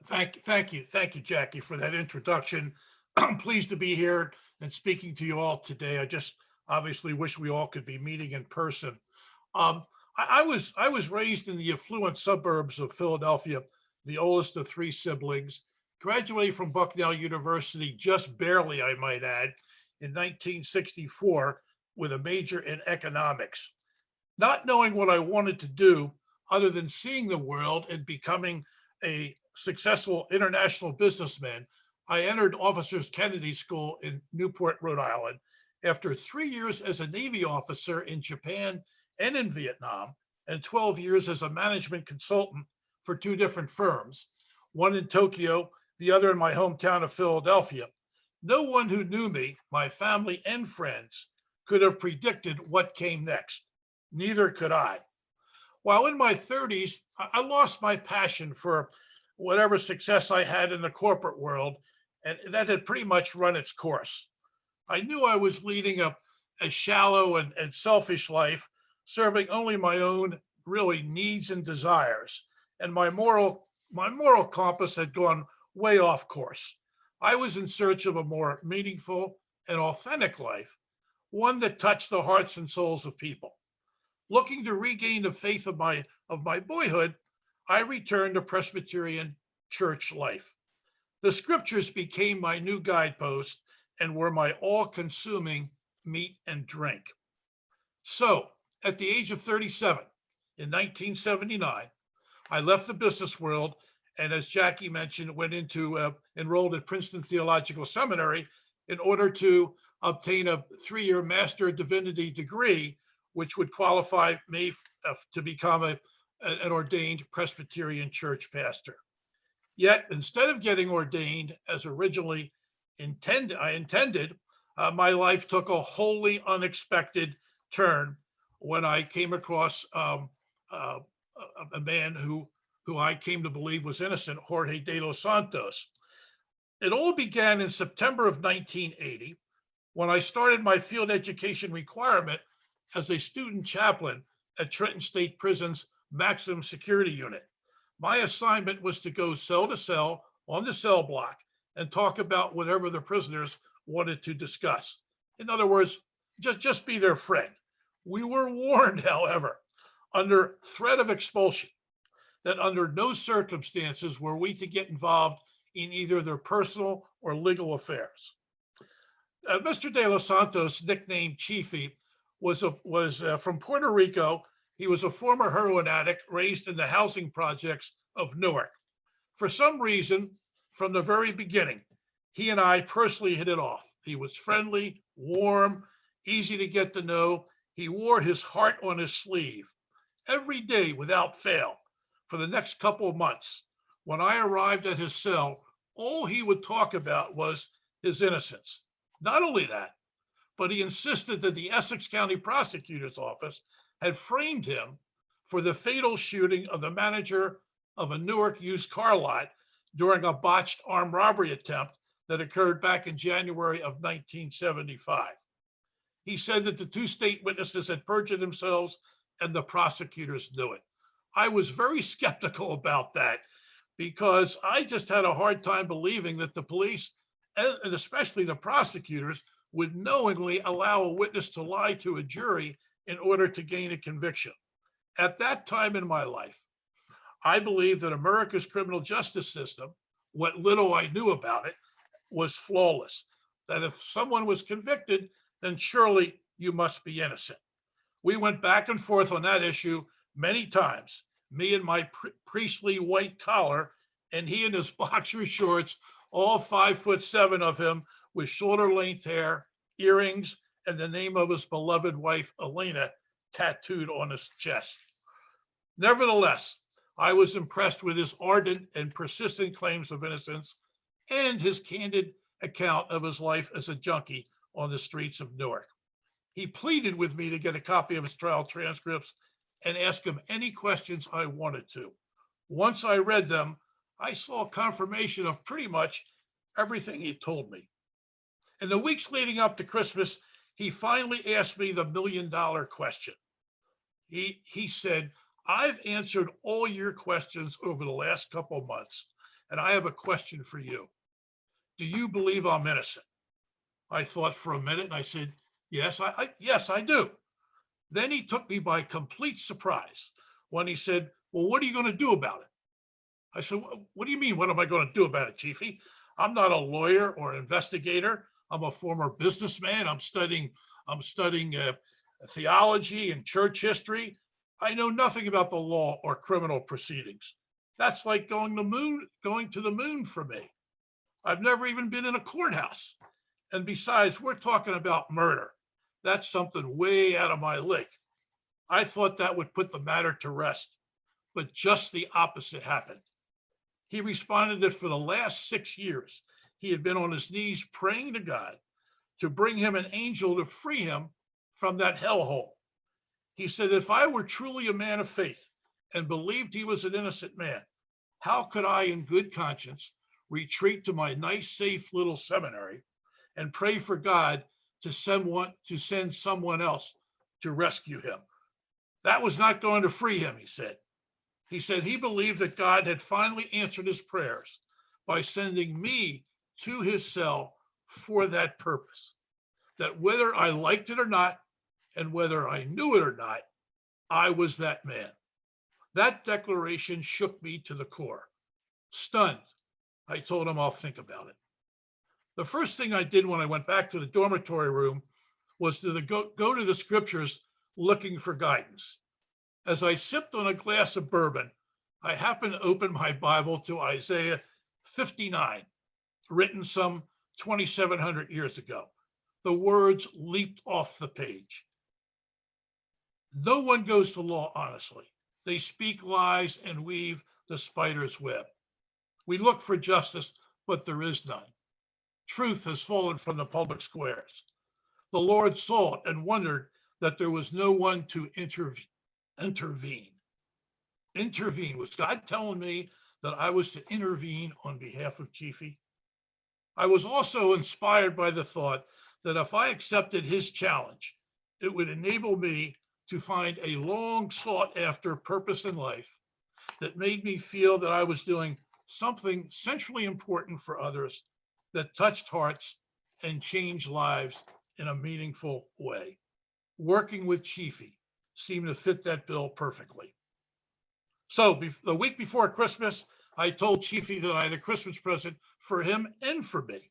Thank you, Jackie, for that introduction. I'm pleased to be here and speaking to you all today. I just obviously wish we all could be meeting in person. Um, I was raised in the affluent suburbs of Philadelphia, the oldest of three siblings. Graduated from Bucknell University just barely, I might add, in 1964 with a major in economics. Not knowing what I wanted to do other than seeing the world and becoming a successful international businessman, I entered Officers Kennedy School in Newport, Rhode Island. After 3 years as a Navy officer in Japan and in Vietnam, and 12 years as a management consultant for two different firms, one in Tokyo, the other in my hometown of Philadelphia. No one who knew me, my family and friends, could have predicted what came next. Neither could I. While in my 30s, I lost my passion for whatever success I had in the corporate world, and that had pretty much run its course. I knew I was leading a shallow and selfish life, serving only my own really needs and desires, and my moral compass had gone way off course. I was in search of a more meaningful and authentic life, one that touched the hearts and souls of people. Looking to regain the faith of my boyhood, I returned to Presbyterian church life. The scriptures became my new guidepost and were my all-consuming meat and drink. So, at the age of 37, in 1979, I left the business world and, as Jackie mentioned, went into enrolled at Princeton Theological Seminary in order to obtain a 3-year Master of Divinity degree, which would qualify me to become an ordained Presbyterian church pastor. Yet, instead of getting ordained as originally I intended, my life took a wholly unexpected turn when I came across uh, a man who I came to believe was innocent, Jorge de los Santos. It all began in September of 1980 when I started my field education requirement as a student chaplain at Trenton State Prison's maximum security unit. My assignment was to go cell to cell on the cell block and talk about whatever the prisoners wanted to discuss. In other words, just be their friend. We were warned, however, under threat of expulsion, that under no circumstances were we to get involved in either their personal or legal affairs. Mr. De Los Santos, nicknamed Chiefy, was from Puerto Rico. He was a former heroin addict raised in the housing projects of Newark. For some reason, from the very beginning, he and I personally hit it off. He was friendly, warm, easy to get to know. He wore his heart on his sleeve every day without fail for the next couple of months. When I arrived at his cell, all he would talk about was his innocence. Not only that, but he insisted that the Essex County Prosecutor's Office had framed him for the fatal shooting of the manager of a Newark used car lot during a botched armed robbery attempt that occurred back in January of 1975. He said that the two state witnesses had perjured themselves and the prosecutors knew it. I was very skeptical about that because I just had a hard time believing that the police, and especially the prosecutors, would knowingly allow a witness to lie to a jury in order to gain a conviction. At that time in my life, I believed that America's criminal justice system, what little I knew about it, was flawless. That if someone was convicted, then surely you must be innocent. We went back and forth on that issue many times, me in my priestly white collar, and he in his boxer shorts, all 5'7" of him, with shoulder length hair, earrings, and the name of his beloved wife, Elena, tattooed on his chest. Nevertheless, I was impressed with his ardent and persistent claims of innocence and his candid account of his life as a junkie on the streets of Newark. He pleaded with me to get a copy of his trial transcripts and ask him any questions I wanted to. Once I read them, I saw confirmation of pretty much everything he told me. In the weeks leading up to Christmas, he finally asked me the $1,000,000 question. He said, I've answered all your questions over the last couple of months. and I have a question for you. Do you believe I'm innocent? I thought for a minute and I said, yes, yes, I do. Then he took me by complete surprise when he said, well, what are you going to do about it? I said, what do you mean? What am I going to do about it, Chiefy? I'm not a lawyer or an investigator. I'm a former businessman. I'm studying theology and church history. I know nothing about the law or criminal proceedings. That's like going to the moon for me. I've never even been in a courthouse. And besides, we're talking about murder. That's something way out of my league. I thought that would put the matter to rest, but just the opposite happened. He responded that for the last 6 years, he had been on his knees praying to God to bring him an angel to free him from that hellhole. He said, if I were truly a man of faith and believed he was an innocent man, how could I in good conscience retreat to my nice, safe little seminary and pray for God to send someone else to rescue him? That was not going to free him, he said. He said he believed that God had finally answered his prayers by sending me to his cell for that purpose, that whether I liked it or not, and whether I knew it or not, I was that man. That declaration shook me to the core. Stunned, I told him I'll think about it. The first thing I did when I went back to the dormitory room was to go to the scriptures looking for guidance. As I sipped on a glass of bourbon, I happened to open my Bible to Isaiah 59, written some 2,700 years ago. The words leaped off the page. No one goes to law honestly. They speak lies and weave the spider's web. We look for justice, but there is none. Truth has fallen from the public squares. The Lord saw it and wondered that there was no one to intervene. Intervene. Was God telling me that I was to intervene on behalf of Chiefy? I was also inspired by the thought that if I accepted his challenge, it would enable me to find a long sought after purpose in life that made me feel that I was doing something centrally important for others that touched hearts and changed lives in a meaningful way. Working with Chiefy seemed to fit that bill perfectly. So the week before Christmas, I told Chiefy that I had a Christmas present for him and for me.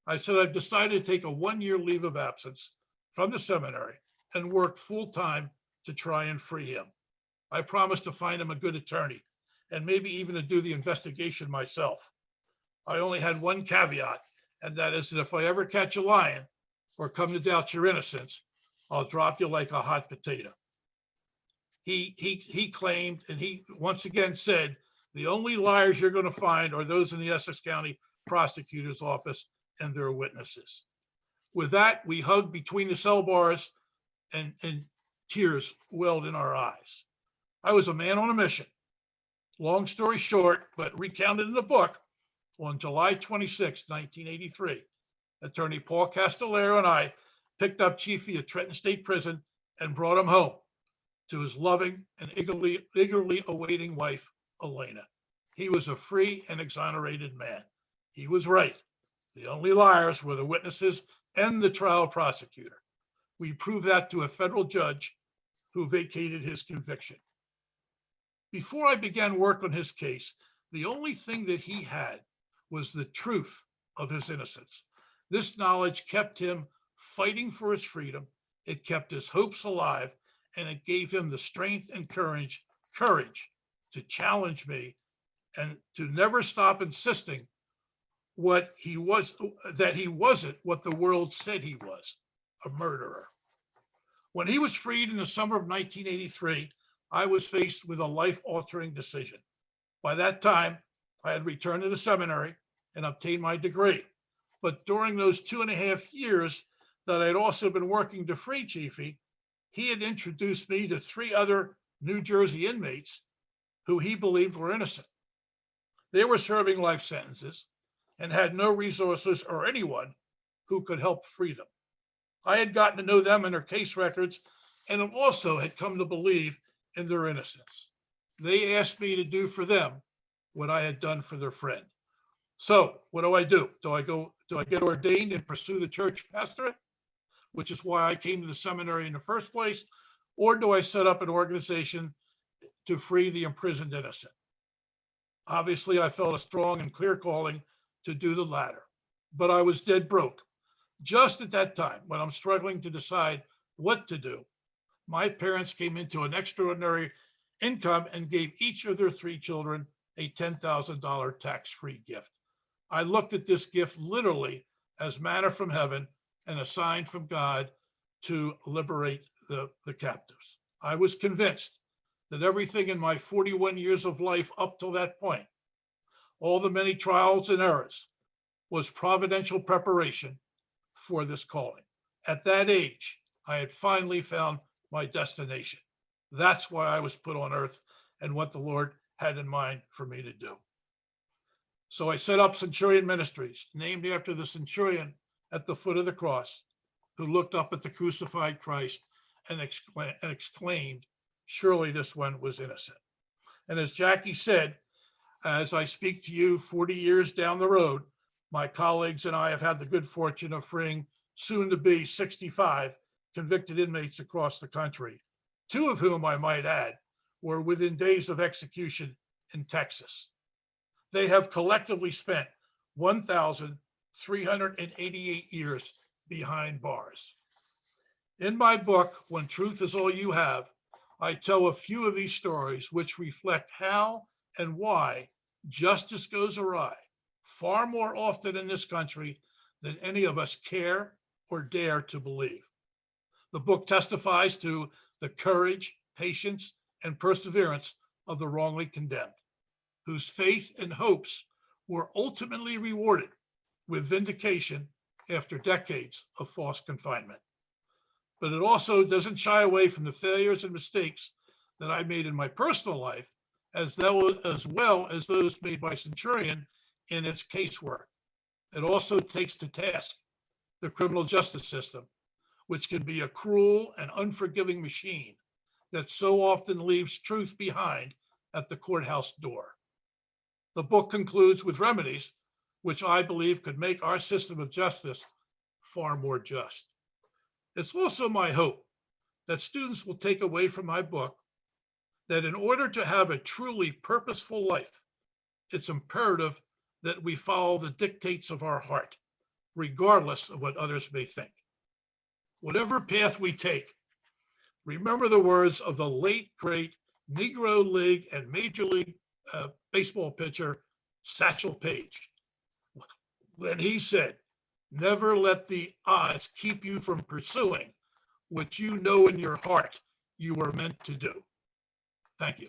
I said, I've decided to take a 1-year leave of absence from the seminary and work full-time to try and free him. I promised to find him a good attorney and maybe even to do the investigation myself. I only had one caveat, and that is that if I ever catch a lion or come to doubt your innocence, I'll drop you like a hot potato. He claimed, and he once again said, the only liars you're going to find are those in the Essex County Prosecutor's Office and their witnesses. With that, we hugged between the cell bars and tears welled in our eyes. I was a man on a mission. Long story short, but recounted in the book, on July 26, 1983, attorney Paul Castellero and I picked up Chiefy at Trenton State Prison and brought him home to his loving and eagerly awaiting wife, Elena. He was a free and exonerated man. He was right. The only liars were the witnesses and the trial prosecutor. We proved that to a federal judge who vacated his conviction. Before I began work on his case, the only thing that he had was the truth of his innocence. This knowledge kept him fighting for his freedom. It kept his hopes alive, and it gave him the strength and courage to challenge me and to never stop insisting that he wasn't what the world said he was, a murderer. When he was freed in the summer of 1983, I was faced with a life-altering decision. By that time, I had returned to the seminary and obtained my degree. But during those 2.5 years that I had also been working to free Chiefy, he had introduced me to 3 other New Jersey inmates who he believed were innocent. They were serving life sentences and had no resources or anyone who could help free them. I had gotten to know them and their case records, and also had come to believe in their innocence. They asked me to do for them what I had done for their friend. So what do I do? Do I get ordained and pursue the church pastorate, which is why I came to the seminary in the first place? Or do I set up an organization to free the imprisoned innocent? Obviously, I felt a strong and clear calling to do the latter, but I was dead broke. Just at that time, when I'm struggling to decide what to do, my parents came into an extraordinary income and gave each of their three children a $10,000 tax-free gift. I looked at this gift literally as manna from heaven and a sign from God to liberate the captives. I was convinced that everything in my 41 years of life up till that point, all the many trials and errors, was providential preparation for this calling. At that age, I had finally found my destination. That's why I was put on earth and what the Lord had in mind for me to do. So I set up Centurion Ministries, named after the centurion at the foot of the cross, who looked up at the crucified Christ and exclaimed, surely this one was innocent. And as Jackie said, as I speak to you 40 years down the road, my colleagues and I have had the good fortune of freeing soon to be 65 convicted inmates across the country, two of whom, I might add, were within days of execution in Texas. They have collectively spent 1,388 years behind bars. In my book, When Truth Is All You Have, I tell a few of these stories which reflect how and why justice goes awry far more often in this country than any of us care or dare to believe. The book testifies to the courage, patience, and perseverance of the wrongly condemned, whose faith and hopes were ultimately rewarded with vindication after decades of false confinement. But it also doesn't shy away from the failures and mistakes that I made in my personal life, as well as those made by Centurion in its casework. It also takes to task the criminal justice system, which can be a cruel and unforgiving machine that so often leaves truth behind at the courthouse door. The book concludes with remedies which I believe could make our system of justice far more just. It's also my hope that students will take away from my book that in order to have a truly purposeful life, it's imperative that we follow the dictates of our heart, regardless of what others may think. Whatever path we take, remember the words of the late, great Negro League and Major League Baseball pitcher, Satchel Paige, when he said, never let the odds keep you from pursuing what you know in your heart you were meant to do. Thank you.